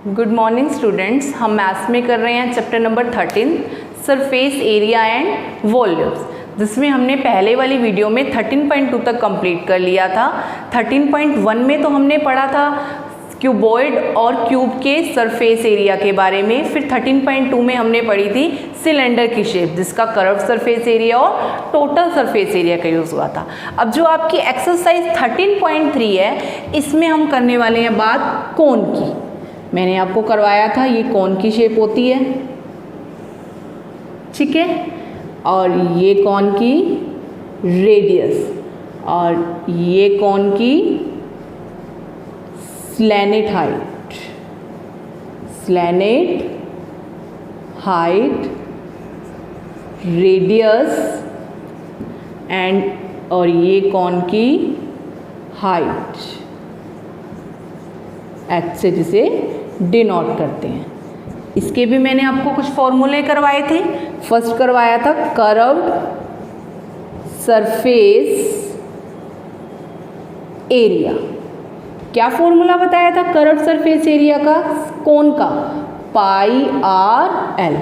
Good morning students, हम maths में कर रहे हैं chapter number 13 surface area and volumes, जिसमें हमने पहले वाली वीडियो में 13.2 तक कंप्लीट कर लिया था। 13.1 में तो हमने पढ़ा था क्यूबॉइड और क्यूब के सरफेस एरिया के बारे में। फिर 13.2 में हमने पढ़ी थी सिलेंडर की शेप, जिसका कर्व सरफेस एरिया और टोटल सरफेस एरिया का यूज़ हुआ था। अब जो आपकी एक्सरसाइज 13.3 है, इसमें हम करने वाले हैं बात कोन की। मैंने आपको करवाया था, ये कोन की शेप होती है, ठीक है, और ये कोन की रेडियस और ये कोन की स्लैनेट हाइट, रेडियस एंड और ये कोन की हाइट, एक्स से जिसे डिनोट करते हैं। इसके भी मैंने आपको कुछ फॉर्मूले करवाए थे। फर्स्ट करवाया था कर्व्ड सरफेस एरिया। क्या फॉर्मूला बताया था कर्व्ड सरफेस एरिया का? कोन का पाई आर एल,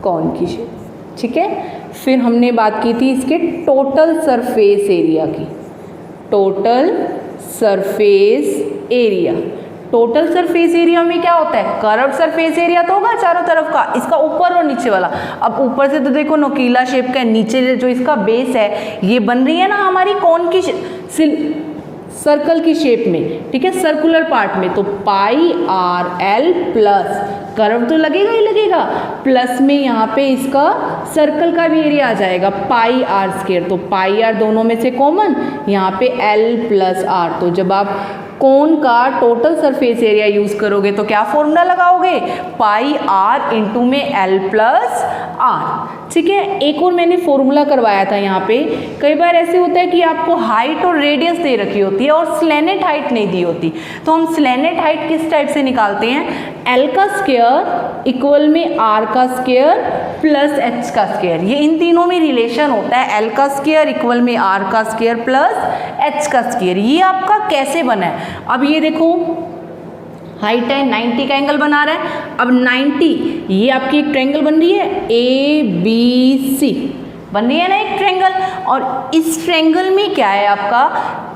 कोन की शेप, ठीक है। फिर हमने बात की थी इसके टोटल सरफेस एरिया की। Total surface area, total surface area में क्या होता है? कर्व्ड सरफेस एरिया तो होगा चारों तरफ का, इसका ऊपर और नीचे वाला। अब ऊपर से तो देखो नोकीला शेप का है, नीचे जो इसका बेस है ये बन रही है ना हमारी कोन की सर्कल की शेप में, ठीक है, सर्कुलर पार्ट में। तो पाई आर एल प्लस कर्व तो लगेगा ही लगेगा, प्लस में यहाँ पे इसका सर्कल का भी एरिया आ जाएगा पाई आर स्क्वायर। तो पाई आर दोनों में से कॉमन, यहाँ पे एल प्लस आर। तो जब आप कोन का टोटल सरफेस एरिया यूज करोगे तो क्या फॉर्मूला लगाओगे? पाई आर इंटू में एल प्लस आर, ठीक है। एक और मैंने फॉर्मूला करवाया था यहाँ पे। कई बार ऐसे होता है कि आपको हाइट और रेडियस दे रखी होती है और स्लैनेट हाइट नहीं दी होती, तो हम स्लैनेट हाइट किस टाइप से निकालते हैं? एल का स्क्वायर इक्वल में आर का स्क्वायर प्लस एच का स्क्वायर। ये इन तीनों में रिलेशन होता है, एल का स्क्वायर इक्वल में आर का स्क्वायर प्लस एच का स्क्वायर। ये आपका कैसे बना है? अब ये देखो हाइट है, 90 का एंगल बना रहा है। अब 90, ये आपकी एक ट्रायंगल बन रही है, ए बी सी बन रही है ना एक ट्रायंगल, और इस ट्रायंगल में क्या है आपका?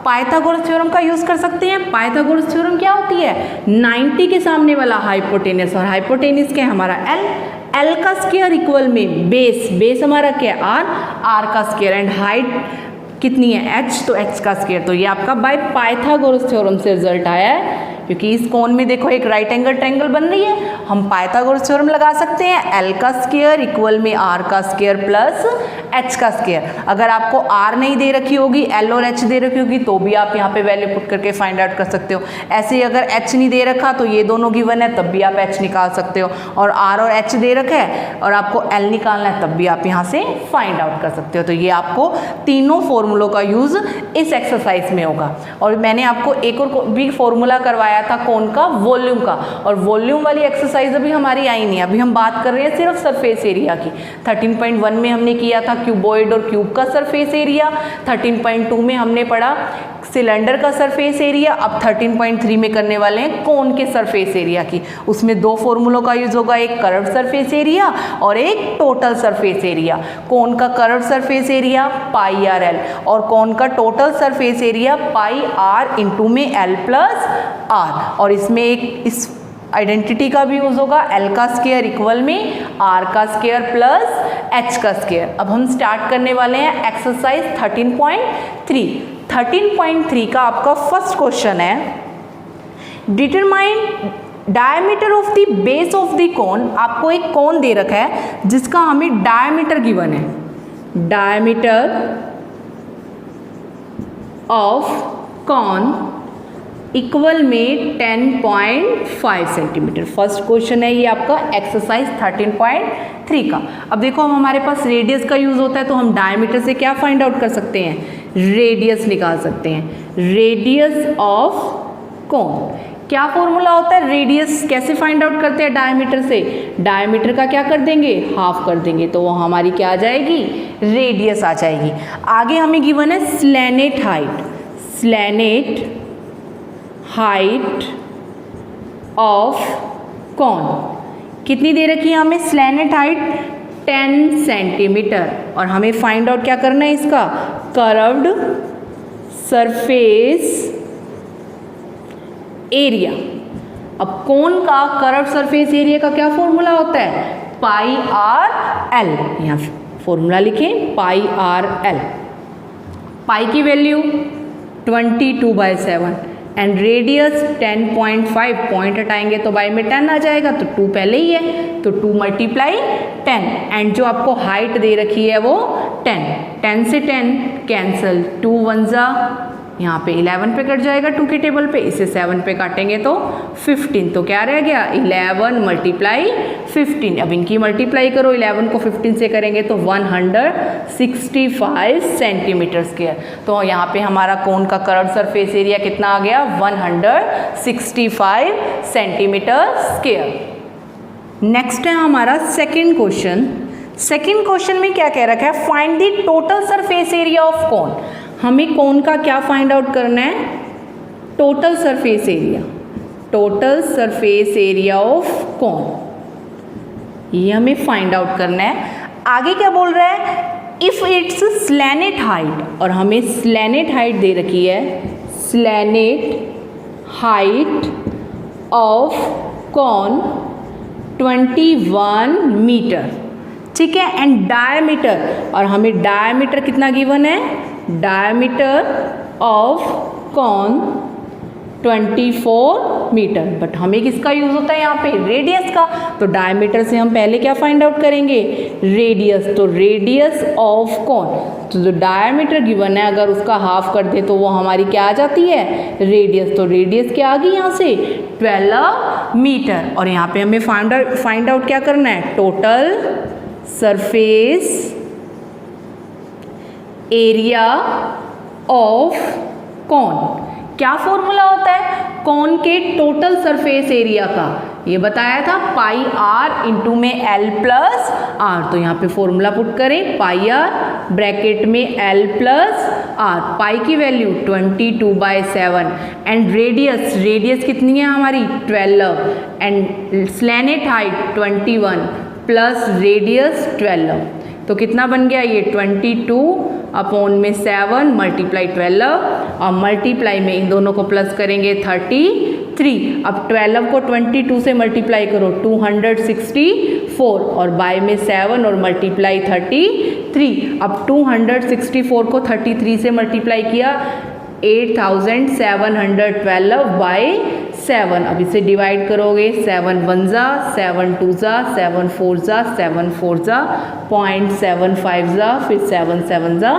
पाइथागोरस थ्योरम का यूज कर सकते हैं। पाइथागोरस थ्योरम क्या होती है? 90 के सामने वाला हाइपोटेनस, और हाइपोटेनस क्या है हमारा? एल। एल का स्क्वायर इक्वल में बेस हमारा क्या है? आर का स्क्वायर, एंड हाइट कितनी है? एच, तो एच का स्क्वायर। तो ये आपका बाय पाइथागोरस थ्योरम से रिजल्ट आया है, क्योंकि इस कोन में देखो एक राइट एंगल ट्रायंगल बन रही है। हम पाइथागोरस थ्योरम लगा सकते हैं, एल का स्क्वायर इक्वल में आर का स्क्वायर प्लस एच का स्क्वायर। अगर आपको आर नहीं दे रखी होगी, एल और एच दे रखी होगी, तो भी आप यहाँ पे वैल्यू पुट करके फाइंड आउट कर सकते हो। ऐसे ही अगर एच नहीं दे रखा तो ये दोनों गिवन है, तब भी आप एच निकाल सकते हो, और आर और एच दे रखा है और आपको एल निकालना है, तब भी आप यहाँ से फाइंड आउट कर सकते हो। तो ये आपको तीनों फॉर्मूलों का यूज इस एक्सरसाइज में होगा। और मैंने आपको एक और भी फॉर्मूला करवाया था कोन का, वॉल्यूम का, और वॉल्यूम वाली एक्सरसाइज अभी हमारी आई नहीं है। अभी हम बात कर रहे हैं सिर्फ सरफेस एरिया की। 13.1 में हमने किया था क्यूबॉइड और क्यूब का सरफेस एरिया। 13.2 में हमने पढ़ा सिलेंडर का सरफेस एरिया। अब 13.3 में करने वाले हैं कोन के सरफेस एरिया की। उसमें दो फॉर्मूलों का यूज होगा, एक कर्व्ड सरफेस एरिया और एक टोटल सरफेस एरिया। कोन का curved surface area pi r l, और कोन का total surface area pi r into में एल प्लस आर। और इसमें एक इस आइडेंटिटी का भी यूज होगा, एल का स्क्वायर इक्वल में आर का स्क्वायर प्लस एच का स्क्वायर। अब हम स्टार्ट करने वाले हैं एक्सरसाइज 13.3। 13.3 का आपका फर्स्ट क्वेश्चन है, determine diameter of the base of the cone. आपको एक कोन दे रखा है जिसका हमें डायमीटर गिवन है, डायमीटर ऑफ कोन इक्वल में 10.5 सेंटीमीटर। फर्स्ट क्वेश्चन है ये आपका एक्सरसाइज 13.3 का। अब देखो हम हमारे पास रेडियस का यूज होता है, तो हम डायमीटर से क्या फाइंड आउट कर सकते हैं? रेडियस निकाल सकते हैं। रेडियस ऑफ कोन क्या फॉर्मूला होता है? रेडियस कैसे फाइंड आउट करते हैं? डायमीटर से। डायमीटर का क्या कर देंगे? हाफ कर देंगे, तो वो हमारी क्या आ जाएगी? रेडियस आ जाएगी। आगे हमें गिवन है slant height. Slant height of cone. कितनी दे रखी है हमें स्लैनेट हाइट? 10 सेंटीमीटर। और हमें फाइंड आउट क्या करना है इसका? Curved surface area. अब कोन का कर्व्ड सरफेस एरिया का क्या फॉर्मूला होता है? पाई आर एल। यहाँ फॉर्मूला लिखें, पाई आर एल। पाई की वैल्यू 22/7 एंड रेडियस 10.5, पॉइंट हटाएंगे तो बाई में 10 आ जाएगा, तो 2 पहले ही है, तो 2 × 10 एंड जो आपको हाइट दे रखी है वो 10। 10 से 10 कैंसिल, 2 1 जा, यहाँ पे 11 पे कट जाएगा 2 के टेबल पे, इसे 7 पे काटेंगे तो 15, तो क्या रह गया? 11 × 15। अब इनकी मल्टीप्लाई करो, 11 को 15 से करेंगे तो 165 सेंटीमीटर स्क्वायर। तो यहाँ पे हमारा कोन का कर्व्ड सरफेस एरिया कितना आ गया? 165 सेंटीमीटर स्क्वायर। नेक्स्ट है हमारा सेकेंड क्वेश्चन। सेकेंड क्वेश्चन में क्या कह रखा है? Find the total surface area of कोन। हमें कोन का क्या फाइंड आउट करना है? Total surface area. Total surface area of कोन, ये हमें फाइंड आउट करना है। आगे क्या बोल रहा है? इफ इट्स स्लैनेट हाइट, और हमें स्लैनेट हाइट दे रखी है, slant height of cone 21 metre, ठीक है, एंड डायमीटर, और हमें डायमीटर कितना गिवन है? Diameter of cone 24 metre. But हमें किसका यूज होता है यहाँ पे? रेडियस का। तो डायमीटर से हम पहले क्या फाइंड आउट करेंगे? रेडियस। तो रेडियस ऑफ कॉन, तो जो डायमीटर गिवन है अगर उसका हाफ कर दे तो वो हमारी क्या आ जाती है? रेडियस। तो रेडियस क्या आ गई यहाँ से? 12 मीटर। और यहाँ पे हमें फाइंड आउट क्या करना है? Total surface area of cone. क्या फॉर्मूला होता है कॉन के टोटल सरफेस एरिया का? ये बताया था, पाई आर इंटू में एल प्लस आर। तो यहाँ पे फॉर्मूला पुट करें, पाई आर ब्रैकेट में एल प्लस आर। पाई की वैल्यू 22/7 एंड रेडियस कितनी है हमारी? 12 एंड स्लैनेट हाइट 21 प्लस रेडियस 12, तो कितना बन गया ये? 22/7 मल्टीप्लाई 12, और मल्टीप्लाई में इन दोनों को प्लस करेंगे 33। अब 12 को 22 से मल्टीप्लाई करो 264, और बाय में 7 और मल्टीप्लाई 33। अब 264 को 33 से मल्टीप्लाई किया 8712/7। अब इसे डिवाइड करोगे, 7 1 जा, 7 2 जा, 7 4 जा, 7 4 जा, 0.75 जा, फिर 7 7 जा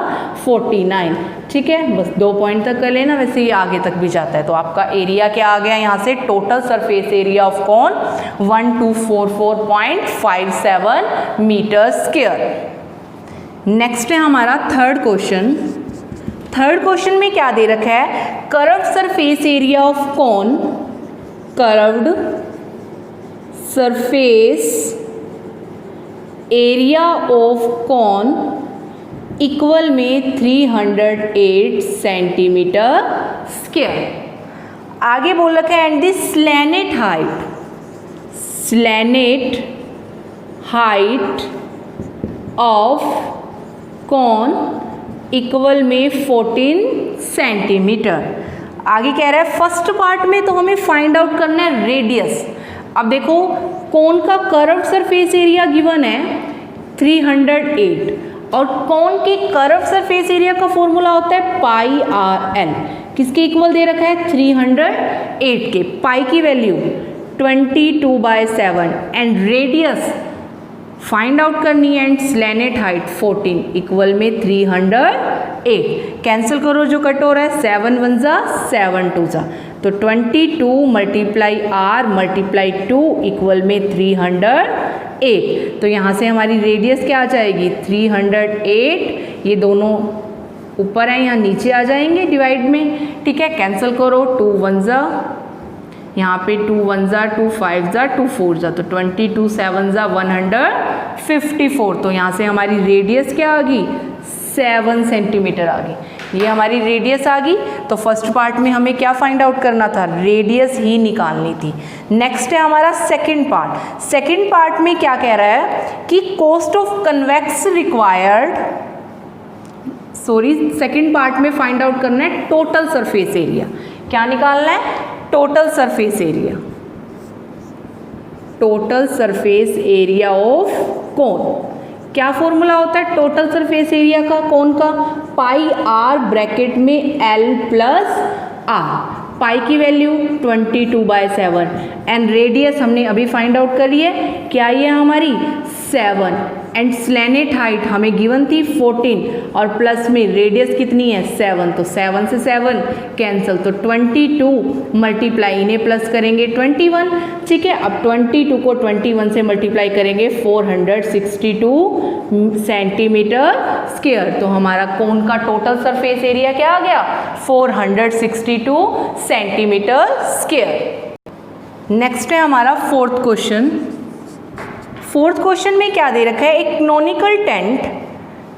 49। ठीक है, बस 2 पॉइंट तक कर लेना, वैसे ये आगे तक भी जाता है। तो आपका एरिया क्या आ गया यहाँ से? Total surface area of cone 1244.57 metre square. Next है हमारा थर्ड क्वेश्चन। थर्ड क्वेश्चन में क्या दे रखा है? Curved surface area of cone, curved surface area of cone equal में 308 सेंटीमीटर स्क्वायर। आगे बोल रखा है and the slant height of cone equal में 14 सेंटीमीटर। आगे कह रहा है फर्स्ट पार्ट में तो हमें फाइंड आउट करना है रेडियस। अब देखो कोन का कर्व्ड सरफेस एरिया गिवन है 308, और कोन के कर्व्ड सरफेस एरिया का फॉर्मूला होता है पाई आर एल। किसके इक्वल दे रखा है? 308 के। पाई की value 22/7 and radius find out करनी है एंड स्लैनेट हाइट 14 इक्वल में 308। कैंसिल करो जो कट हो रहा है, 7 1 जा, 7 2 जा, तो 22 मल्टीप्लाई आर मल्टीप्लाई 2 इक्वल में 308। तो यहाँ से हमारी रेडियस क्या आ जाएगी? 308। ये दोनों ऊपर हैं, यहाँ नीचे आ जाएंगे डिवाइड में। ठीक है, कैंसिल करो, 2 1 जा, यहाँ पे 2 1 जा, 2 5 जा, 2 4 जा, तो 22 7 जा 154। तो यहाँ से हमारी रेडियस क्या आ गई? 7 सेंटीमीटर आ गई। ये हमारी रेडियस आ गई। तो फर्स्ट पार्ट में हमें क्या फाइंड आउट करना था, रेडियस ही निकालनी थी। नेक्स्ट है हमारा सेकंड पार्ट। सेकंड पार्ट में क्या कह रहा है कि cost of convex required, second part में फाइंड आउट करना है टोटल सरफेस एरिया। क्या निकालना है, total surface area, total surface area of cone. क्या फॉर्मूला होता है टोटल सरफेस एरिया का कोन का, पाई आर ब्रैकेट में एल प्लस आर। पाई की वैल्यू 22/7 एंड रेडियस हमने अभी फाइंड आउट करी है, क्या ये हमारी 7 एंड स्लैनेट हाइट हमें गिवन थी 14 और प्लस में रेडियस कितनी है 7, तो 7 से 7 कैंसिल, तो 22 मल्टीप्लाई इन्हें प्लस करेंगे 21। ठीक है, अब 22 को 21 से मल्टीप्लाई करेंगे 462 सेंटीमीटर स्क्वायर। तो हमारा कोन का टोटल सरफेस एरिया क्या आ गया, 462 सेंटीमीटर स्क्वायर। नेक्स्ट है हमारा फोर्थ क्वेश्चन। फोर्थ क्वेश्चन में क्या दे रखा है, एक क्नोनिकल टेंट,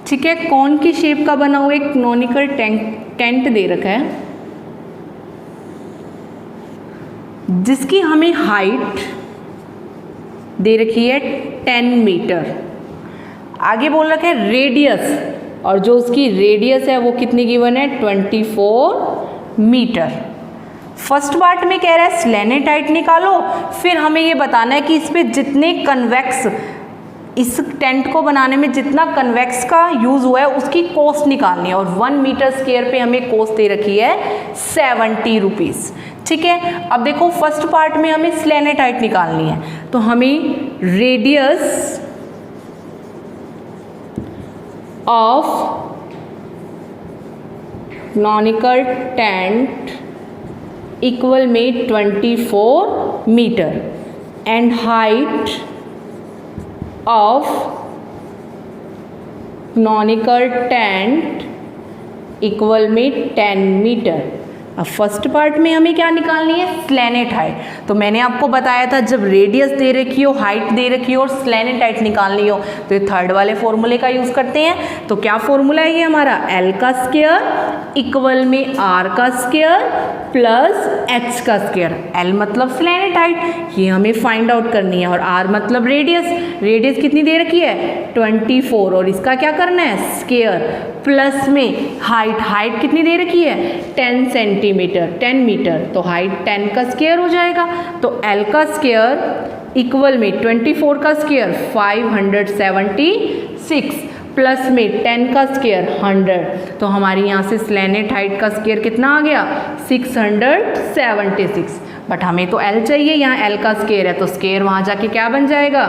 ठीक है, कौन की शेप का बना हुआ एक क्नोनिकल टेंट दे रखा है, जिसकी हमें हाइट दे रखी है 10 मीटर। आगे बोल रखा है रेडियस, और जो उसकी रेडियस है वो कितनी गिवन है 24 मीटर। फर्स्ट पार्ट में कह रहा है स्लैनेट हाइट निकालो, फिर हमें ये बताना है कि इस पे जितने कन्वेक्स, इस टेंट को बनाने में जितना कन्वेक्स का यूज़ हुआ है उसकी कॉस्ट निकालनी है, और 1 मीटर स्क्वायर पे हमें कॉस्ट दे रखी है 70 रुपीज़। ठीक है, अब देखो फर्स्ट पार्ट में हमें स्लैनेट हाइट निकालनी है, तो हमें radius of conical tent equal में 24 metre and height of conical tent equal में 10 मीटर। अब फर्स्ट पार्ट में हमें क्या निकालनी है, स्लैनेट हाइट। तो मैंने आपको बताया था जब रेडियस दे रखी हो, हाइट दे रखी हो और स्लैनेट हाइट निकालनी हो तो ये थर्ड वाले फॉर्मूले का यूज़ करते हैं। तो क्या फॉर्मूला है ये हमारा, एल का स्क्वायर इक्वल में आर का स्क्वायर प्लस एच का स्क्वायर। एल मतलब स्लैनेट हाइट, ये हमें फाइंड आउट करनी है, और आर मतलब रेडियस। रेडियस कितनी दे रखी है 24, और इसका क्या करना है स्क्वायर, प्लस में हाइट, हाइट कितनी दे रखी है 10 सेंटीमीटर, 10 मीटर, तो हाइट 10 का स्क्वायर हो जाएगा। तो एल का स्क्वायर इक्वल में 24 का स्क्वायर 576 प्लस में 10 का स्क्वायर 100, तो हमारी यहाँ से स्लैनेट हाइट का स्क्वायर कितना आ गया 676। बट हमें तो एल चाहिए, यहाँ एल का स्क्वायर है तो स्क्वायर वहाँ जाके क्या बन जाएगा,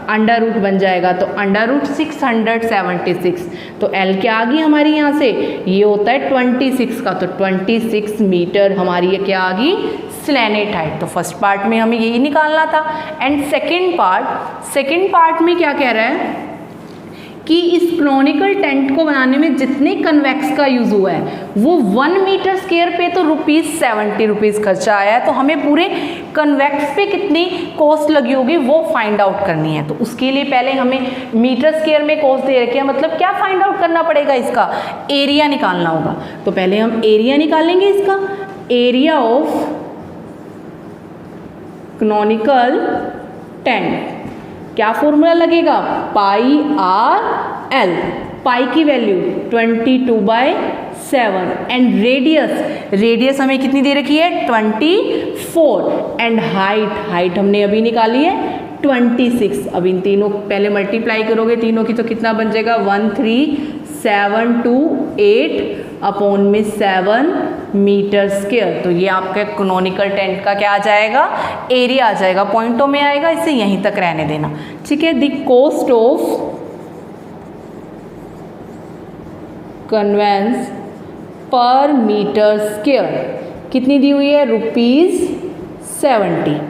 अंडर रूट बन जाएगा, तो अंडर रूट 676। तो एल क्या आ गई हमारी यहाँ से, ये होता है 26 का, तो 26 मीटर हमारी ये क्या आ गई स्लैनेट हाइट। तो फर्स्ट पार्ट में हमें यही निकालना था। एंड सेकेंड पार्ट में क्या कह रहा है कि इस क्नोनिकल टेंट को बनाने में जितने कन्वेक्स का यूज़ हुआ है वो 1 मीटर स्क्वायर पे तो ₹70 खर्चा आया है, तो हमें पूरे कन्वेक्स पे कितनी कॉस्ट लगी होगी वो फाइंड आउट करनी है। तो उसके लिए पहले हमें मीटर स्क्वायर में कॉस्ट दे रखी है, मतलब क्या फाइंड आउट करना पड़ेगा, इसका एरिया निकालना होगा। तो पहले हम एरिया निकालेंगे, इसका एरिया ऑफ क्नोनिकल टेंट। क्या फॉर्मूला लगेगा, पाई आर एल, पाई की वैल्यू 22/7 एंड रेडियस हमें कितनी दे रखी है 24 एंड हाइट हमने अभी निकाली है 26। अब इन तीनों पहले मल्टीप्लाई करोगे तीनों की तो कितना बन जाएगा 13728 अपॉन में 7 मीटर स्क्वायर। तो ये आपका क्नोनिकल टेंट का क्या आ जाएगा, एरिया आ जाएगा, पॉइंटों में आएगा, इसे यहीं तक रहने देना। ठीक है, द कॉस्ट ऑफ कन्वेंस पर मीटर स्क्वायर कितनी दी हुई है ₹70।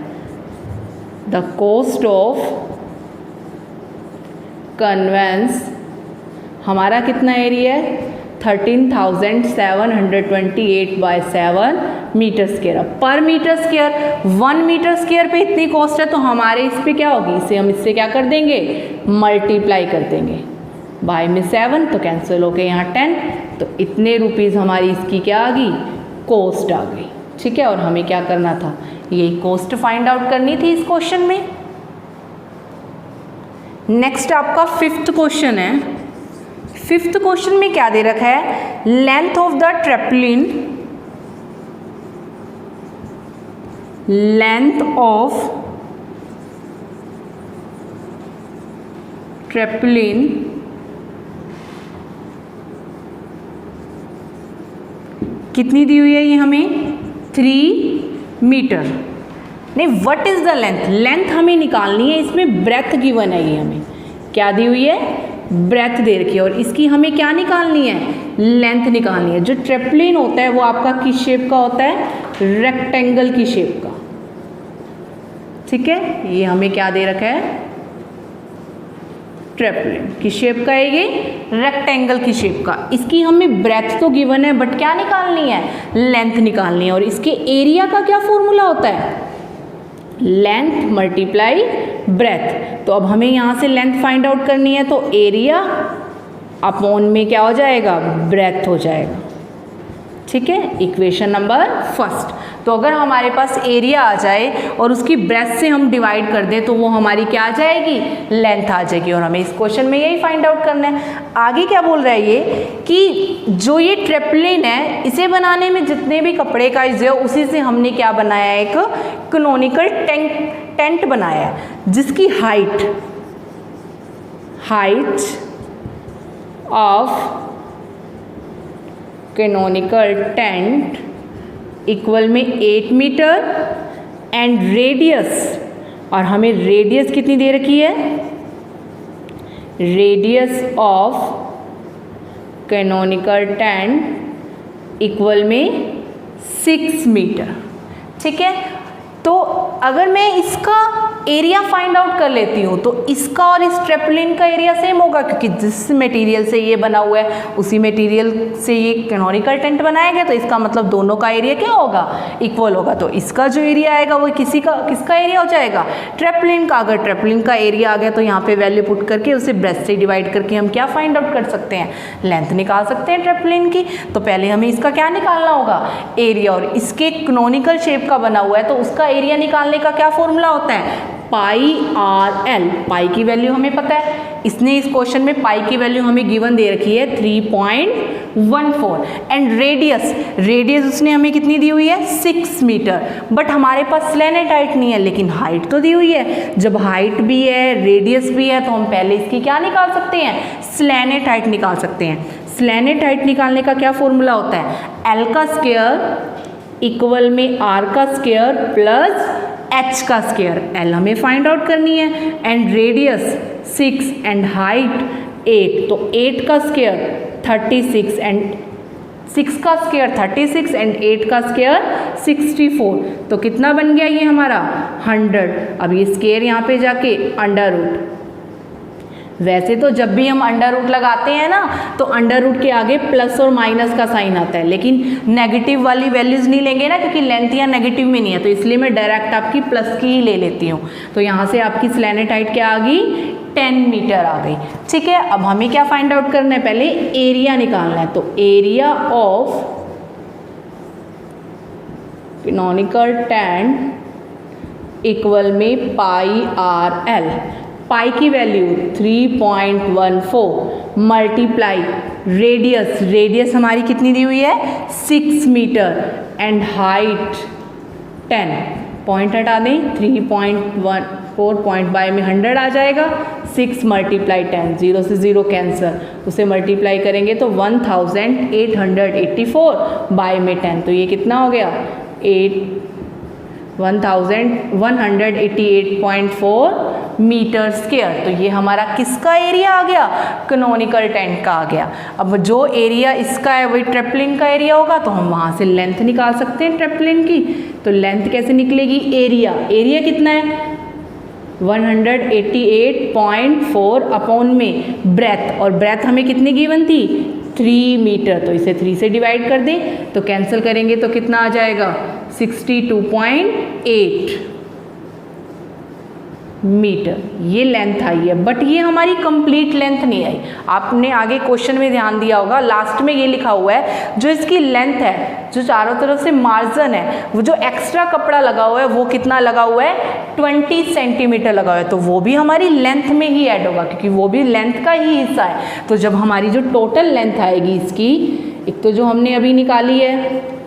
द कॉस्ट ऑफ कन्वेंस हमारा कितना एरिया है 13,728/7 मीटर स्क्वायर। पर मीटर स्क्वायर 1 मीटर स्क्वायर पे इतनी कॉस्ट है, तो हमारे इस पे क्या होगी, इसे हम इससे क्या कर देंगे मल्टीप्लाई कर देंगे। बाय में 7 तो कैंसिल हो गए यहाँ 10, तो इतने रुपीज़ हमारी इसकी क्या आ गई, कॉस्ट आ गई। ठीक है, और हमें क्या करना था, यही कॉस्ट फाइंड आउट करनी थी इस क्वेश्चन में। नेक्स्ट आपका 5th क्वेश्चन है। 5th क्वेश्चन में क्या दे रखा है, length of the tarpaulin, length of tarpaulin कितनी दी हुई है, ये हमें 3 मीटर। नहीं, what is the length, length हमें निकालनी है, इसमें ब्रेथ गिवन है, ये हमें क्या दी हुई है, ब्रेथ दे रखी है, और इसकी हमें क्या निकालनी है, लेंथ निकालनी है। जो ट्रेपलिन होता है वो आपका किस शेप का होता है, रेक्टेंगल की शेप का। ठीक है, ये हमें क्या दे रखा है, ट्रेपलिन की शेप का है, ये रेक्टेंगल की शेप का। इसकी हमें ब्रेथ तो गिवन है, बट क्या निकालनी है, लेंथ निकालनी है। और इसके एरिया का क्या फॉर्मूला होता है, लेंथ मल्टीप्लाई ब्रेथ। तो अब हमें यहाँ से लेंथ फाइंड आउट करनी है, तो एरिया अपॉन में क्या हो जाएगा, ब्रेथ हो जाएगा। ठीक है, इक्वेशन नंबर 1। तो अगर हमारे पास एरिया आ जाए और उसकी ब्रेथ से हम डिवाइड कर दें तो वो हमारी क्या आ जाएगी, लेंथ आ जाएगी। और हमें इस क्वेश्चन में यही फाइंड आउट करना है। आगे क्या बोल रहा है ये, कि जो ये ट्रेपलिन है इसे बनाने में जितने भी कपड़े का यूज है उसी से हमने क्या बनाया है, एक कैनोनिकल टेंट बनाया है, जिसकी height of canonical tent equal में 8 मीटर एंड रेडियस, और हमें रेडियस कितनी दे रखी है, radius of canonical tent equal में 6 मीटर। ठीक है, तो अगर मैं इसका एरिया फाइंड आउट कर लेती हूँ तो इसका और इस ट्रेपलिन का एरिया सेम होगा, क्योंकि जिस मटेरियल से ये बना हुआ है उसी मटेरियल से ये कैनोनिकल टेंट बनाया गया, तो इसका मतलब दोनों का एरिया क्या होगा, इक्वल होगा। तो इसका जो एरिया आएगा वो किसका एरिया हो जाएगा, ट्रेपलिन का। अगर ट्रेपलिन का एरिया आ गया तो यहाँ पे वैल्यू पुट करके उसे ब्रेथ से डिवाइड करके हम क्या फाइंड आउट कर सकते हैं, लेंथ निकाल सकते हैं ट्रेपलिन की। तो पहले हमें इसका क्या निकालना होगा, एरिया, और इसके कैनोनिकल शेप का बना हुआ है तो उसका एरिया निकालने का क्या फॉर्मूला होता है, पाई आर एल। पाई की वैल्यू हमें पता है, इसने इस क्वेश्चन में पाई की वैल्यू हमें गिवन दे रखी है 3.14। एंड रेडियस उसने हमें कितनी दी हुई है, 6 मीटर। बट हमारे पास स्लैनेट हाइट नहीं है, लेकिन हाइट तो दी हुई है। जब हाइट भी है रेडियस भी है तो हम पहले इसकी क्या निकाल सकते हैं, स्लैनेट हाइट निकाल सकते हैं। स्लैनेट हाइट निकालने का क्या फॉर्मूला होता है, एल का स्क्वायर इक्वल में आर का स्क्वायर प्लस एच का स्क्वायर। एल हमें फाइंड आउट करनी है, एंड रेडियस 6 एंड हाइट 8, तो 8 का स्क्वायर 36 एंड 6 का स्क्वायर 36 एंड 8 का स्क्वायर 64। तो कितना बन गया ये हमारा 100। अब ये स्क्वायर यहाँ पे जाके अंडर रूट, वैसे तो जब भी हम अंडर रूट लगाते हैं ना तो अंडर रूट के आगे प्लस और माइनस का साइन आता है, लेकिन नेगेटिव वाली वैल्यूज़ नहीं लेंगे ना, क्योंकि लेंथ यहाँ नेगेटिव में नहीं है, तो इसलिए मैं डायरेक्ट आपकी प्लस की ही ले लेती हूँ। तो यहाँ से आपकी स्लैनेट हाइट क्या आ गई, 10 मीटर आ गई। ठीक है, अब हमें क्या फाइंड आउट करना है, पहले एरिया निकालना है। तो area of canonical tent equal में पाई आर एल। पाई की वैल्यू 3.14 मल्टीप्लाई रेडियस हमारी कितनी दी हुई है, 6 मीटर एंड हाइट 10। पॉइंट हटा दें, 3.14 पॉइंट बाय में 100 आ जाएगा, 6 मल्टीप्लाई 10, 0 से 0 कैंसर, उसे मल्टीप्लाई करेंगे तो 1884 बाय में 10, तो ये कितना हो गया 1188.4 मीटर स्क्वायर। तो ये हमारा किसका एरिया आ गया, कैनोनिकल टेंट का आ गया। अब जो एरिया इसका है वही ट्रेपलिन का एरिया होगा, तो हम वहाँ से लेंथ निकाल सकते हैं ट्रेपलिन की। तो लेंथ कैसे निकलेगी, एरिया कितना है 188.4 अपॉन में ब्रेथ, और ब्रेथ हमें कितनी गिवन थी 3 मीटर, तो इसे 3 से डिवाइड कर दें तो कैंसिल करेंगे तो कितना आ जाएगा 62.8। मीटर ये लेंथ आई है, बट ये हमारी कंप्लीट लेंथ नहीं आई। आपने आगे क्वेश्चन में ध्यान दिया होगा, लास्ट में ये लिखा हुआ है जो इसकी लेंथ है, जो चारों तरफ से मार्जिन है, वो जो एक्स्ट्रा कपड़ा लगा हुआ है वो कितना लगा हुआ है, 20 सेंटीमीटर लगा हुआ है, तो वो भी हमारी लेंथ में ही ऐड होगा क्योंकि वो भी लेंथ का ही हिस्सा है। तो जब हमारी जो टोटल लेंथ आएगी इसकी, एक तो जो हमने अभी निकाली है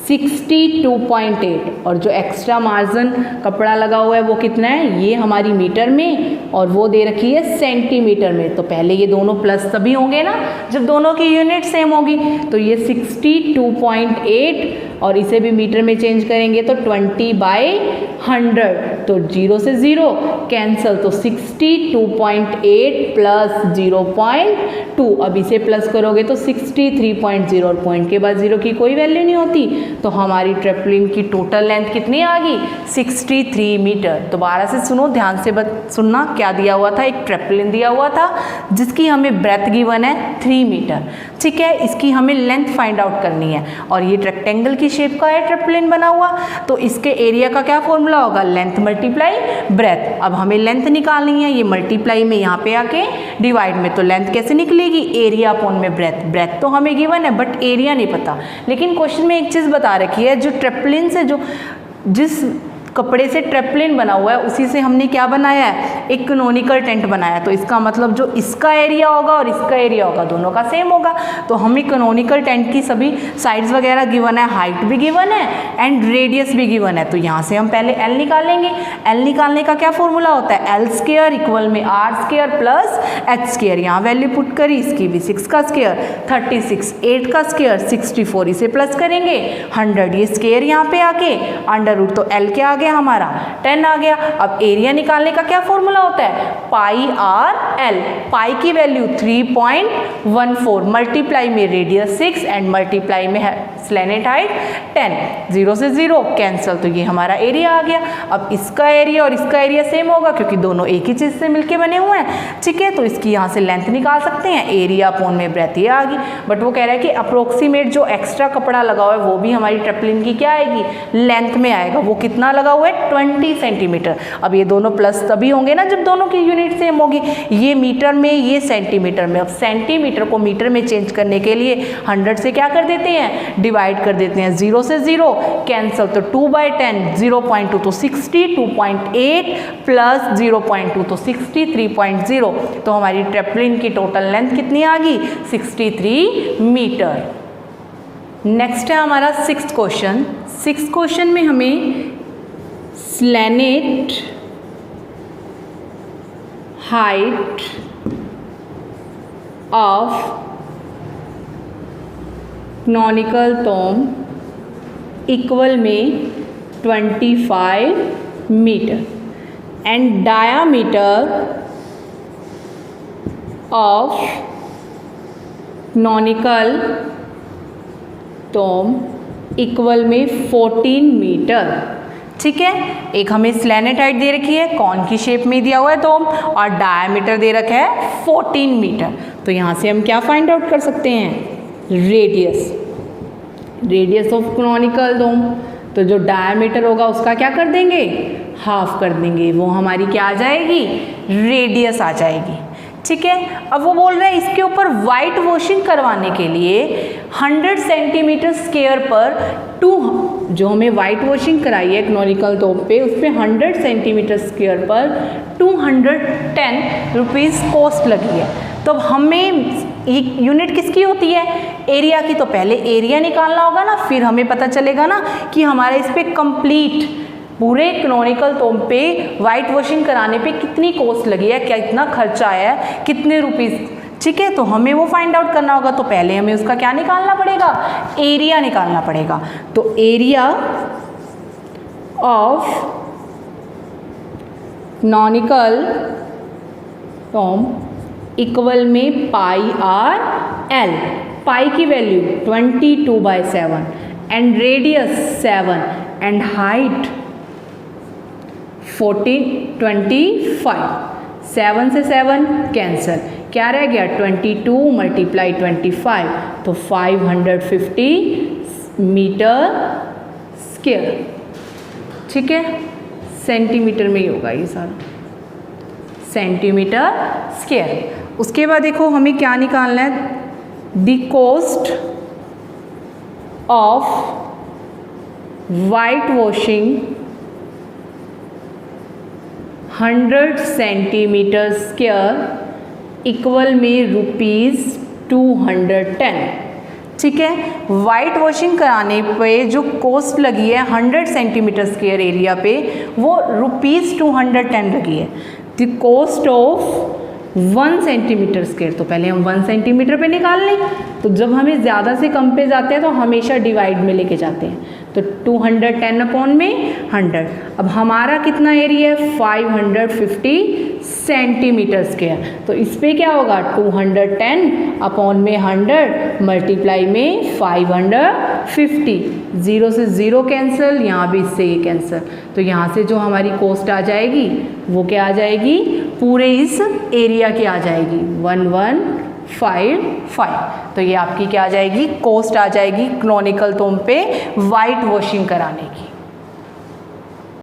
62.8 और जो एक्स्ट्रा मार्जिन कपड़ा लगा हुआ है वो कितना है, ये हमारी मीटर में और वो दे रखी है सेंटीमीटर में। तो पहले ये दोनों प्लस तभी होंगे ना जब दोनों की यूनिट सेम होगी। तो ये 62.8 और इसे भी मीटर में चेंज करेंगे तो 20/100, तो 0 से 0 कैंसल, तो 62.8 प्लस 0.2, अब इसे प्लस करोगे तो 63.0 और पॉइंट के बाद 0 की कोई वैल्यू नहीं होती। तो हमारी ट्रेपलिन की टोटल लेंथ कितनी आ गई, 63 मीटर। दोबारा से सुनो, ध्यान से सुनना, क्या दिया हुआ था, एक ट्रेपलिन दिया हुआ था जिसकी हमें ब्रेथ गिवन है 3 मीटर, ठीक है। इसकी हमें लेंथ फाइंड आउट करनी है और ये रेक्टेंगल की शेप का है ट्रेपलिन बना हुआ, तो इसके एरिया का क्या फॉर्मूला होगा, लेंथ मल्टीप्लाई ब्रेथ। अब हमें लेंथ निकालनी है, ये मल्टीप्लाई में यहाँ पे आके डिवाइड में, तो लेंथ कैसे निकलेगी, एरिया अपॉन में ब्रेथ। ब्रेथ तो हमें गिवन है बट एरिया नहीं पता, लेकिन क्वेश्चन में एक चीज़ बता रखी है, जो ट्रेपलिन से जिस कपड़े से ट्रेपलिन बना हुआ है उसी से हमने क्या बनाया है, एक कैनोनिकल टेंट बनाया है। तो इसका मतलब जो इसका एरिया होगा और इसका एरिया होगा दोनों का सेम होगा। तो हमें कैनोनिकल टेंट की सभी साइड्स वगैरह गिवन है, हाइट भी गिवन है एंड रेडियस भी गिवन है। तो यहाँ से हम पहले एल निकालेंगे। एल निकालने का क्या फॉर्मूला होता है, एल स्क्वायर इक्वल में R square plus H square. यहाँ वैल्यू पुट करी, इसकी भी 6 का स्क्वायर 36, 8 का स्क्वायर 64, इसे प्लस करेंगे 100, ये स्क्वायर यहाँ पे आके अंडर रूट, तो एल क्या आ गया हमारा 10 आ गया। अब एरिया निकालने का क्या फॉर्मूला होता है, पाई आर एल। पाई की वैल्यू 3.14, मल्टीप्लाई में रेडियस 6 एंड मल्टीप्लाई में स्लैनेट हाइट 10, 0 से 0 कैंसल, तो ये हमारा एरिया आ गया। अब इसका एरिया और इसका एरिया सेम होगा क्योंकि दोनों एक ही चीज़ से मिलके बने हुए हैं, ठीक है। तो इसकी यहाँ से लेंथ निकाल सकते हैं, एरिया अपॉन में ब्रेथ, ये आ गई। बट वो कह रहा है कि अप्रोक्सीमेट जो एक्स्ट्रा कपड़ा लगा हुआ है वो भी हमारी ट्रेपलिन की क्या आएगी, लेंथ में आएगा। वो कितना लगा हुआ है, 20 सेंटीमीटर। अब ये दोनों प्लस तभी होंगे ना जब दोनों की यूनिट सेम होगी, ये मीटर में ये सेंटीमीटर में। अब सेंटीमीटर को मीटर में चेंज करने के लिए 100 से क्या कर देते हैं, डिवाइड कर देते हैं, 0 से 0 कैंसल, तो 2/10 0.2, तो 62.8 प्लस 0.2 तो 63.0। तो हमारी ट्रेपलिन की टोटल लेंथ कितनी आ गई, 63 मीटर। नेक्स्ट है हमारा 6th क्वेश्चन। 6th क्वेश्चन में हमें slant height of conical tomb equal में 25 metre and diameter of conical tomb equal में 14 मीटर, ठीक है। एक हमें स्लैनेट हाइट दे रखी है, कॉन की शेप में दिया हुआ है टॉम, और डायामीटर दे रखा है 14 मीटर। तो यहाँ से हम क्या फाइंड आउट कर सकते हैं, रेडियस ऑफ कैनोनिकल टॉम। तो जो डायामीटर होगा उसका क्या कर देंगे, हाफ कर देंगे, वो हमारी क्या आ जाएगी, रेडियस आ जाएगी, ठीक है। अब वो बोल रहे हैं इसके ऊपर वाइट वॉशिंग करवाने के लिए 100 सेंटीमीटर स्क्वायर पर जो हमें वाइट वॉशिंग कराई है कैनोनिकल टॉप पे, उस पर 100 सेंटीमीटर स्क्वायर पर 210 रुपीज़ कॉस्ट लगी है। तो हमें यूनिट किसकी होती है, एरिया की। तो पहले एरिया निकालना होगा ना, फिर हमें पता चलेगा ना कि हमारा इस पर कंप्लीट पूरे कैनोनिकल टॉम पे वाइट वॉशिंग कराने पे कितनी कॉस्ट लगी है, क्या इतना खर्चा आया है, कितने रुपीज़, ठीक है। तो हमें वो फाइंड आउट करना होगा। तो पहले हमें उसका क्या निकालना पड़ेगा, एरिया निकालना पड़ेगा। तो area of conical tomb equal में पाई आर एल। पाई की value 22/7 and radius 7 and height 25। 7 से 7 कैंसल, क्या रह गया, 22 मल्टीप्लाई 25, तो 550 मीटर स्क्वायर, ठीक है। सेंटीमीटर में ही होगा ये सारा, सेंटीमीटर स्क्वायर। उसके बाद देखो हमें क्या निकालना है, the cost of white washing 100 centimetre square equal में ₹210। ठीक है, वाइट वॉशिंग कराने पे जो कॉस्ट लगी है 100 सेंटीमीटर स्क्वायर एरिया पे वो ₹210 लगी है। The cost of 1 centimetre square, तो पहले हम 1 सेंटीमीटर पे निकाल लें। तो जब हमें ज़्यादा से कम पे जाते हैं तो हमेशा डिवाइड में लेके जाते हैं, तो 210 अपॉन में 100। अब हमारा कितना एरिया है, 550 सेंटीमीटर स्क्वायर, तो इस पर क्या होगा 210 अपॉन में 100 मल्टीप्लाई में 550, 0 से 0 कैंसिल, यहाँ भी इससे ये कैंसिल, तो यहाँ से जो हमारी कॉस्ट आ जाएगी वो क्या आ जाएगी, पूरे इस एरिया की आ जाएगी 1155। तो ये आपकी क्या आ जाएगी, कॉस्ट आ जाएगी क्रोनिकल टोम पे वाइट वॉशिंग कराने की।